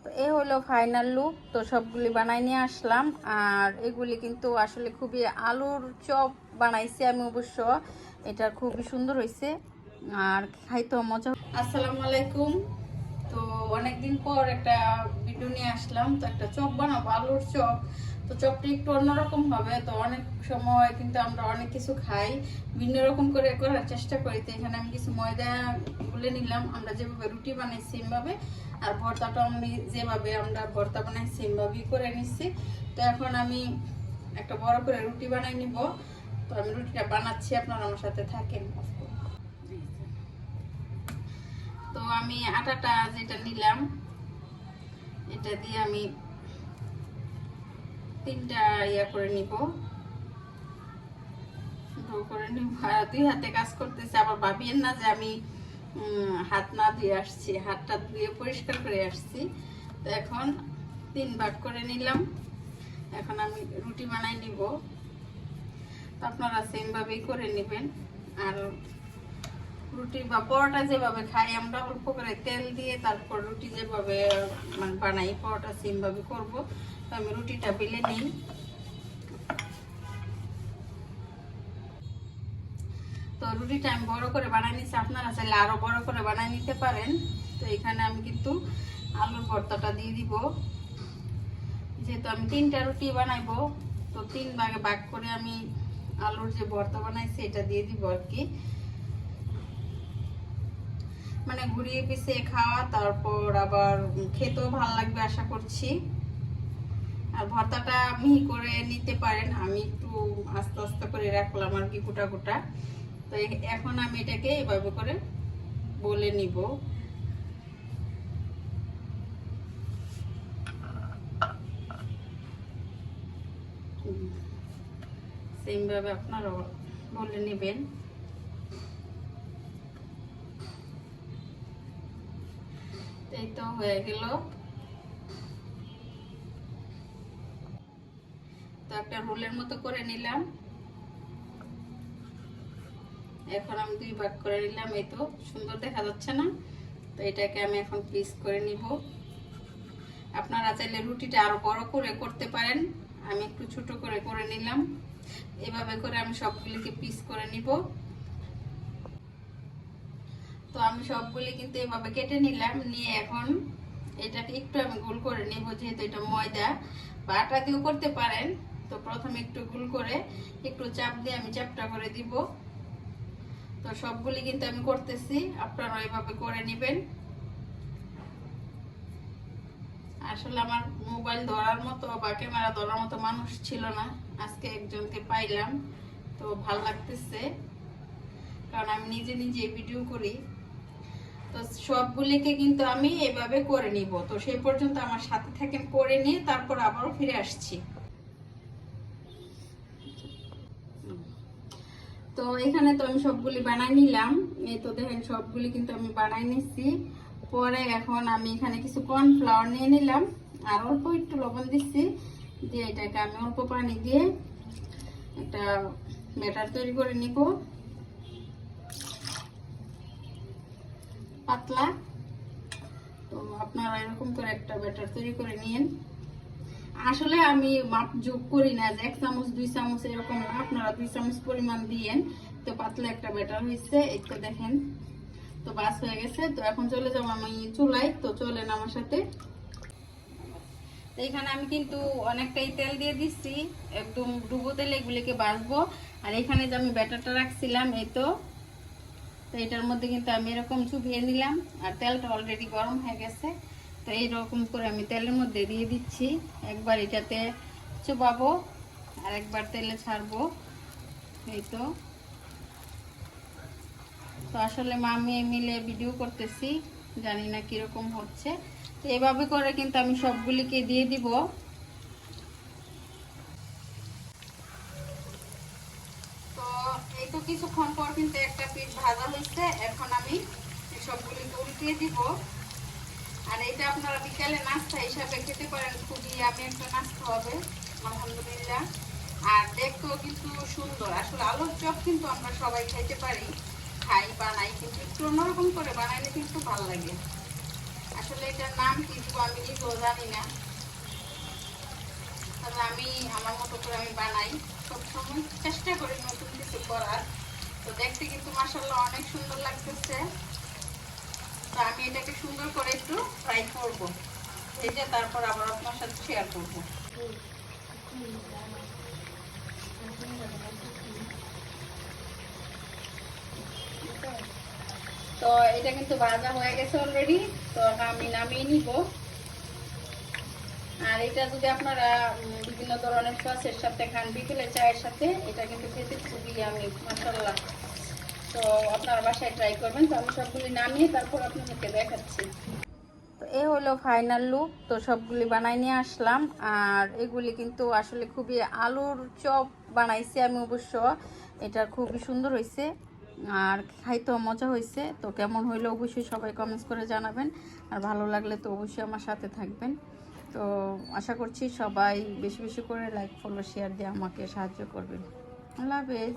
তো এই হলো ফাইনাল লুক। তো সবগুলি বানাই নিয়ে আসলাম। আর এগুলি কিন্তু আসলে খুবই আলুর চপ বানাইছি আমি অবশ্য, এটা খুবই সুন্দর হয়েছে আর খাইতেও মজা। আসসালামু আলাইকুম। তো অনেকদিন পর একটা ভিডিও নিয়ে আসলাম। তো একটা চপ বানাবো, আলুর চপ। তো চপটা একটু অন্যরকম হবে। তো অনেক সময় কিন্তু আমরা অনেক কিছু খাই, ভিন্ন রকম করে করার চেষ্টা করি। তো এখানে আমি কিছু ময়দা গুলে নিলাম, আমরা যেভাবে রুটি বানাই সেমভাবে। আর ভর্তাটা আমি যেভাবে আমরা ভর্তা বানাই সেমভাবেই করে নিচ্ছি। তো এখন আমি একটা বড় করে রুটি বানাই নিব। তো আমি রুটিটা বানাচ্ছি, আপনারা আমার সাথে থাকেন। তো আমি আটাটা যেটা নিলাম, এটা দিয়ে আমি 3টা ইয়া করে নিব, ডো করে নিব। আর 2 হাতে কাজ করতেছি, আবার ভাবিয়েন না যে আমি হাত না ধুয়ে আসছি, হাতটা ধুয়ে পরিষ্কার করে আসছি। তো এখন 3 ভাগ করে নিলাম। এখন আমি রুটি বানাই নিব। তো আপনারা সেম ভাবেই করে নেবেন। আর রুটি বা পরোটা যেভাবে খাই আমরা, অল্প করে তেল দিয়ে তারপর রুটি যেভাবে বানাই, পরোটা সেম ভাবে করবো। তো আমি রুটিটা বেলে নিই। তো রুটিটা আমি বড় করে বানাই নিচ্ছি, আপনারা চাইলে আরো বড় করে বানাই নিতে পারেন। তো এখানে আমি কিন্তু আলুর ভর্তাটা দিয়ে দিব। যেহেতু আমি 3টা রুটি বানাইবো, তো 3 ভাগে ভাগ করে আমি আলুর যে ভর্তা বানাইছি এটা দিয়ে দিব আর কি। মানে ঘুরিয়ে পিছিয়ে খাওয়া, তারপর আবার খেতেও ভালো লাগবে আশা করছি। আর ভর্তাটা মিহি করে নিতে পারেন, আমি একটু আস্তে আস্তে করে রাখলাম আর কি, গোটা গোটা। তো এখন আমি এটাকে এভাবে করে বলে নিব। সেম ভাবে আপনারা বলে নেবেন। এই তো হয়ে গেল। তো একটা রোলের মতো করে নিলাম। এখন আমি 2 ভাগ করে নিলাম। এই তো সুন্দর দেখা যাচ্ছে না? তো এটাকে আমি এখন পিস করে নিব। আপনারা চাইলে রুটিটা আরো বড় করে করতে পারেন, আমি একটু ছোট করে করে নিলাম। এভাবে করে আমি সবগুলিকে পিস করে নিব। তো আমি সবগুলি কিন্তু এভাবে কেটে নিলাম, নিয়ে এখন এটাকে একটু আমি গোল করে নিব। যেহেতু এটা ময়দা বা আটা দিয়েও করতে পারেন। তো প্রথমে একটু গোল করে একটু চাপ দিয়ে আমি চ্যাপটা করে দিব। তো সবগুলি কিন্তু আমি করতেছি, আপনারা এভাবে করে নেবেন। আসলে আমার মোবাইল ধরার মতো বা ক্যামেরা ধরার মতো মানুষ ছিল না, আজকে একজনকে পাইলাম। তো ভালো লাগতেছে, কারণ আমি নিজে নিজে ভিডিও করি। তো সবগুলিকে কিন্তু আমি এভাবে করে নিব। তো সেই পর্যন্ত আমার সাথে থাকেন, করে নিয়ে তারপর আবারও ফিরে আসছি। তো এখানে তো আমি সবগুলি বানাই নিলাম। এই তো দেখেন সবগুলি কিন্তু আমি বানাই নিচ্ছি। পরে এখন আমি এখানে কিছু কর্নফ্লাওয়ার নিয়ে নিলাম, আর অল্প একটু লবণ দিচ্ছি, দিয়ে এটাকে আমি অল্প পানি দিয়ে একটা ব্যাটার তৈরি করে নিব, পাতলা। তো আপনারা এরকম করে একটা ব্যাটার তৈরি করে নিন। আসলে আমি মাপ যোগ করি না যে 1 চামচ 2 চামচ এরকম না, আপনারা 2 চামচ পরিমাণ দিয়েন। তো পাতলা একটা ব্যাটার হয়েছে, এই তো দেখেন। তো বাস হয়ে গেছে। তো এখন চলে যাবো আমি চুলায়। তো চলেন আমার সাথে। তো এখানে আমি কিন্তু অনেকটাই তেল দিয়ে দিচ্ছি, একদম ডুবো তেলে এগুলিকে ভাজবো। আর এখানে যে আমি ব্যাটারটা রাখছিলাম, এই তো এটার মধ্যে কিন্তু আমি এরকম চুবিয়ে নিলাম। আর তেলটা অলরেডি গরম হয়ে গেছে। তো এইরকম করে আমি তেলের মধ্যে দিয়ে দিচ্ছি। একবার এটাতে চুবাবো আর একবার তেলে ছাড়বো। এই তো আসলে মামি মিলে ভিডিও করতেছি, জানি না কিরকম হচ্ছে। তো এভাবে করে কিন্তু আমি সবগুলিকে দিয়ে দিব। তো এই তো কিছুক্ষণ পর কিন্তু একটা পিঠ ভাজা হয়েছে। এখন আমি সবগুলিকে উল্টিয়ে দিব। আর এটা আপনারা বিকালে নাস্তা হিসাবে খেতে পারেন, খুবই আমি একটা নাস্তা হবে আলহামদুলিল্লাহ। আর দেখতেও কিন্তু সুন্দর। আসলে আলুর চপ কিন্তু আমরা সবাই খাইতে পারি, খাই বানাই, কিন্তু একটু অন্যরকম করে বানাইলে কিন্তু ভালো লাগে। আসলে এটার নাম কি দিব আমি নিজেও জানি না, তবে আমি আমার মতো করে আমি বানাই, সবসময় চেষ্টা করি নতুন কিছু করার। তো দেখতে কিন্তু মাশাআল্লাহ অনেক সুন্দর লাগতেছে। তো আমি এটাকে সুন্দর করে একটু ফ্রাই করব, ভেজে তারপর আবার আপনার সাথে শেয়ার করব। তো এটা কিন্তু ভাজা হয়ে গেছে অলরেডি, তো আমি নামিয়ে নিব। আর এটা যদি আপনারা বিভিন্ন ধরনের সসের সাথে খান, বিকেলে চায়ের সাথে, এটা কিন্তু খেতে খুবই আমি মাশাআল্লাহ। তো আপনারা বাসায় ট্রাই করবেন। তো আমি সবগুলি নামিয়ে তারপর আপনাদেরকে দেখাচ্ছি। তো এ হলো ফাইনাল লুক। তো সবগুলি বানাই নিয়ে আসলাম। আর এগুলি কিন্তু আসলে খুবই আলুর চপ বানাইছি আমি অবশ্য। এটা খুবই সুন্দর হয়েছে আর খাইতেও মজা হয়েছে। তো কেমন হইলো অবশ্যই সবাই কমেন্টস করে জানাবেন। আর ভালো লাগলে তো অবশ্যই আমার সাথে থাকবেন। তো আশা করছি সবাই বেশি বেশি করে লাইক, ফলো, শেয়ার দিয়ে আমাকে সাহায্য করবেন। আল্লাহ হাফেজ।